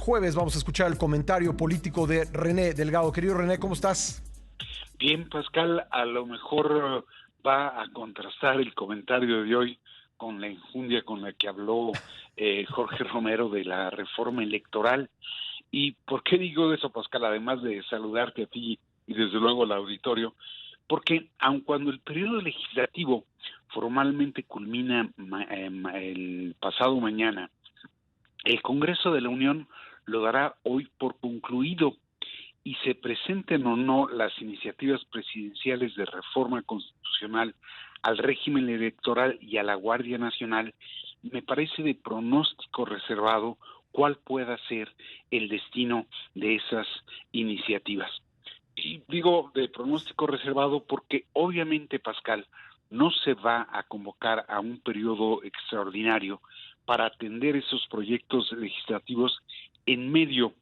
jueves vamos a escuchar el comentario político de René Delgado. Querido René, ¿cómo estás? Bien, Pascal, a lo mejor va a contrastar el comentario de hoy con la injundia con la que habló Jorge Romero de la reforma electoral. ¿Y por qué digo eso, Pascal? Además de saludarte a ti y desde luego al auditorio, porque aun cuando el periodo legislativo formalmente culmina el pasado mañana, el Congreso de la Unión lo dará hoy por concluido, y se presenten o no las iniciativas presidenciales de reforma constitucional al régimen electoral y a la Guardia Nacional, me parece de pronóstico reservado cuál pueda ser el destino de esas iniciativas. Y digo de pronóstico reservado porque obviamente, Pascal, no se va a convocar a un periodo extraordinario para atender esos proyectos legislativos en medio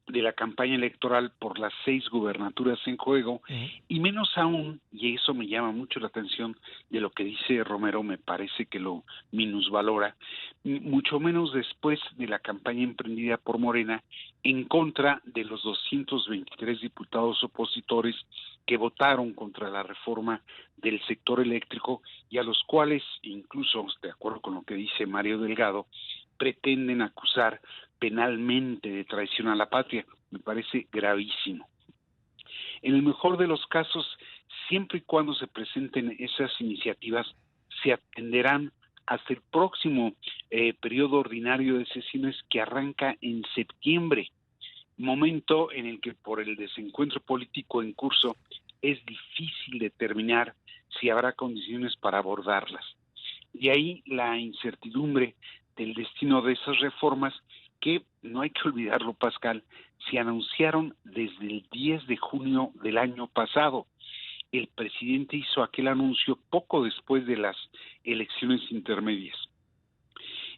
de la campaña electoral por las 6 gubernaturas en juego, y menos aún, y eso me llama mucho la atención de lo que dice Romero, me parece que lo minusvalora, mucho menos después de la campaña emprendida por Morena en contra de los 223 diputados opositores que votaron contra la reforma del sector eléctrico y a los cuales, incluso, de acuerdo con lo que dice Mario Delgado, pretenden acusar penalmente de traición a la patria. Me parece gravísimo. En el mejor de los casos, siempre y cuando se presenten esas iniciativas, se atenderán hasta el próximo periodo ordinario de sesiones que arranca en septiembre, momento en el que por el desencuentro político en curso es difícil determinar si habrá condiciones para abordarlas. De ahí la incertidumbre del destino de esas reformas que, no hay que olvidarlo, Pascal, se anunciaron desde el 10 de junio del año pasado. El presidente hizo aquel anuncio poco después de las elecciones intermedias.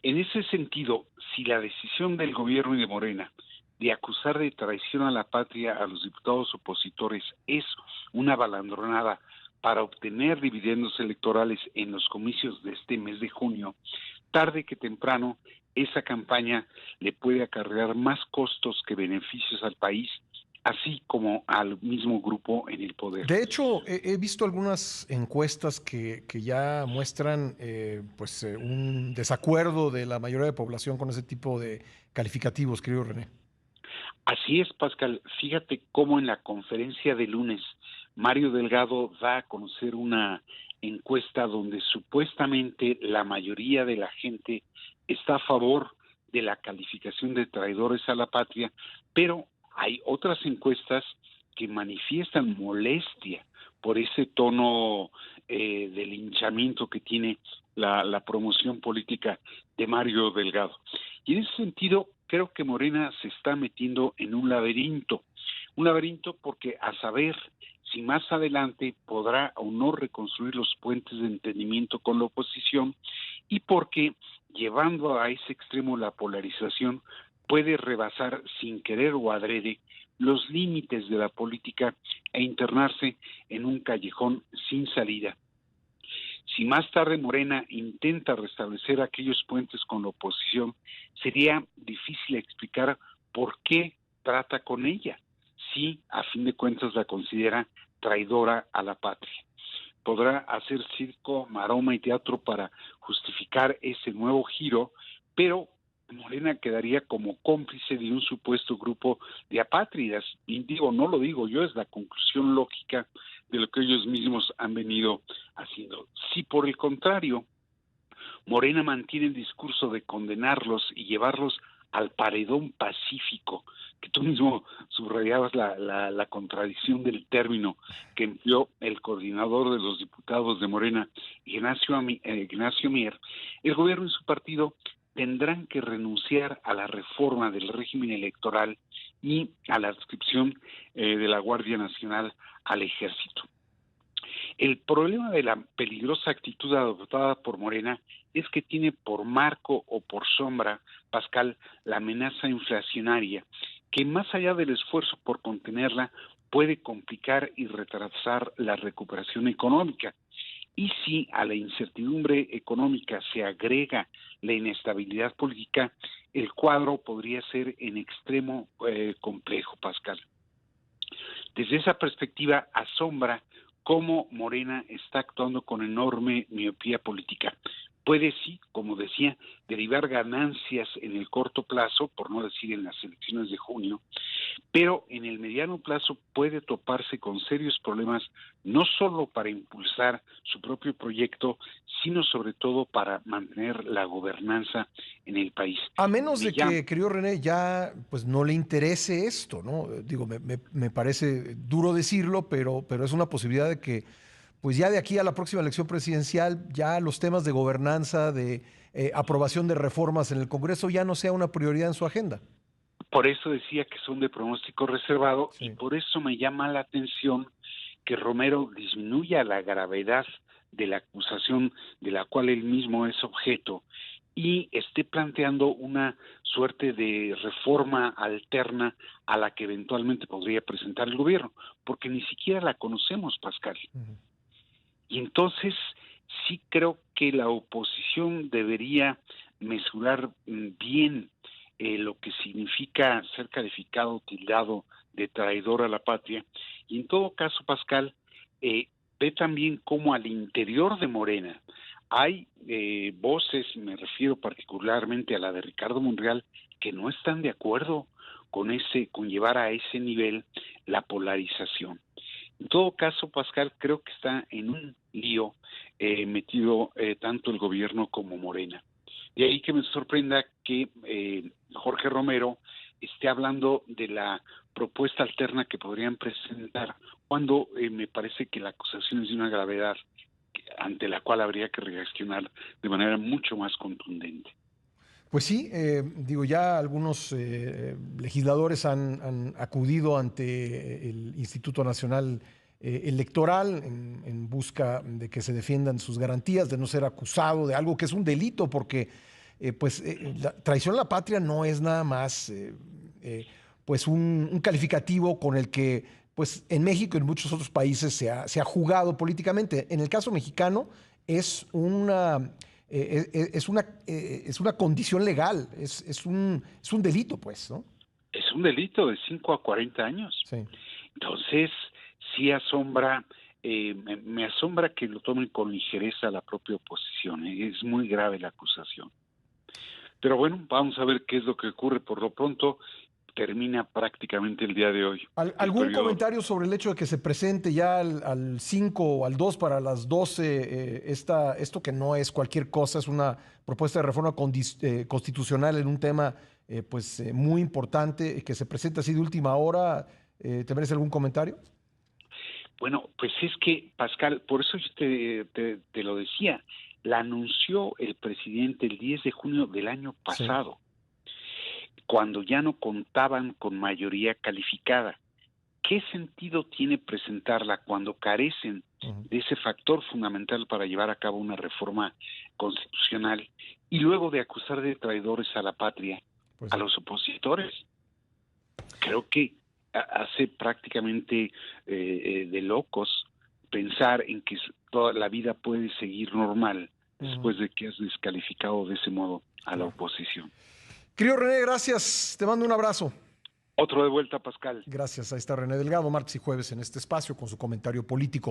En ese sentido, si la decisión del gobierno y de Morena de acusar de traición a la patria a los diputados opositores es una balandronada para obtener dividendos electorales en los comicios de este mes de junio, tarde que temprano esa campaña le puede acarrear más costos que beneficios al país, así como al mismo grupo en el poder. De hecho, he visto algunas encuestas que ya muestran un desacuerdo de la mayoría de población con ese tipo de calificativos, querido René. Así es, Pascal. Fíjate cómo en la conferencia de lunes Mario Delgado da a conocer una encuesta donde supuestamente la mayoría de la gente está a favor de la calificación de traidores a la patria, pero hay otras encuestas que manifiestan molestia por ese tono de linchamiento que tiene la promoción política de Mario Delgado. Y en ese sentido, creo que Morena se está metiendo en un laberinto porque a saber si más adelante podrá o no reconstruir los puentes de entendimiento con la oposición, y porque llevando a ese extremo la polarización puede rebasar sin querer o adrede los límites de la política e internarse en un callejón sin salida. Si más tarde Morena intenta restablecer aquellos puentes con la oposición, sería difícil explicar por qué trata con ella, si a fin de cuentas la considera traidora a la patria. Podrá hacer circo, maroma y teatro para justificar ese nuevo giro, pero Morena quedaría como cómplice de un supuesto grupo de apátridas. Y digo, no lo digo yo, es la conclusión lógica de lo que ellos mismos han venido haciendo. Si por el contrario, Morena mantiene el discurso de condenarlos y llevarlos al paredón pacífico, que tú mismo subrayabas la contradicción del término que empleó el coordinador de los diputados de Morena, Ignacio Mier, el gobierno y su partido tendrán que renunciar a la reforma del régimen electoral y a la adscripción de la Guardia Nacional al Ejército. El problema de la peligrosa actitud adoptada por Morena es que tiene por marco o por sombra, Pascal, la amenaza inflacionaria, que más allá del esfuerzo por contenerla, puede complicar y retrasar la recuperación económica. Y si a la incertidumbre económica se agrega la inestabilidad política, el cuadro podría ser en extremo complejo, Pascal. Desde esa perspectiva asombra cómo Morena está actuando con enorme miopía política. Puede, sí, como decía, derivar ganancias en el corto plazo, por no decir en las elecciones de junio, pero en el mediano plazo puede toparse con serios problemas, no solo para impulsar su propio proyecto, sino sobre todo para mantener la gobernanza en el país. A menos de que, querido René, ya pues no le interese esto, ¿no? Digo, me parece duro decirlo, pero es una posibilidad de que pues ya de aquí a la próxima elección presidencial, ya los temas de gobernanza, de aprobación de reformas en el Congreso ya no sea una prioridad en su agenda. Por eso decía que son de pronóstico reservado, Sí. y por eso me llama la atención que Romero disminuya la gravedad de la acusación de la cual él mismo es objeto y esté planteando una suerte de reforma alterna a la que eventualmente podría presentar el gobierno, porque ni siquiera la conocemos, Pascal. Uh-huh. Y entonces sí creo que la oposición debería mesurar bien lo que significa ser calificado, tildado de traidor a la patria. Y en todo caso, Pascal, ve también cómo al interior de Morena hay voces, me refiero particularmente a la de Ricardo Monreal, que no están de acuerdo con llevar a ese nivel la polarización. En todo caso, Pascal, creo que está en un lío metido tanto el gobierno como Morena. De ahí que me sorprenda que Jorge Romero esté hablando de la propuesta alterna que podrían presentar, cuando me parece que la acusación es de una gravedad ante la cual habría que reaccionar de manera mucho más contundente. Pues sí, digo, ya algunos legisladores han acudido ante el Instituto Nacional Electoral en busca de que se defiendan sus garantías, de no ser acusado de algo que es un delito, porque la traición a la patria no es nada más pues un calificativo con el que pues en México y en muchos otros países se ha jugado políticamente. En el caso mexicano es es una condición legal, es un delito, pues, ¿no? Es un delito de 5 a 40 años. Sí. Entonces, sí asombra, me asombra que lo tomen con ligereza la propia oposición. Es muy grave la acusación. Pero bueno, vamos a ver qué es lo que ocurre. Por lo pronto, termina prácticamente el día de hoy. ¿Algún comentario sobre el hecho de que se presente ya al 5 o al 2 para las 12 esto que no es cualquier cosa, es una propuesta de reforma constitucional en un tema muy importante, que se presenta así de última hora? ¿Te merece algún comentario? Bueno, pues es que, Pascal, por eso yo te lo decía, la anunció el presidente el 10 de junio del año pasado. Sí. Cuando ya no contaban con mayoría calificada. ¿Qué sentido tiene presentarla cuando carecen de ese factor fundamental para llevar a cabo una reforma constitucional y luego de acusar de traidores a la patria, pues a los opositores? Creo que hace prácticamente de locos pensar en que toda la vida puede seguir normal después de que has descalificado de ese modo a la oposición. Querido René, gracias. Te mando un abrazo. Otro de vuelta, Pascal. Gracias. Ahí está René Delgado, martes y jueves en este espacio con su comentario político.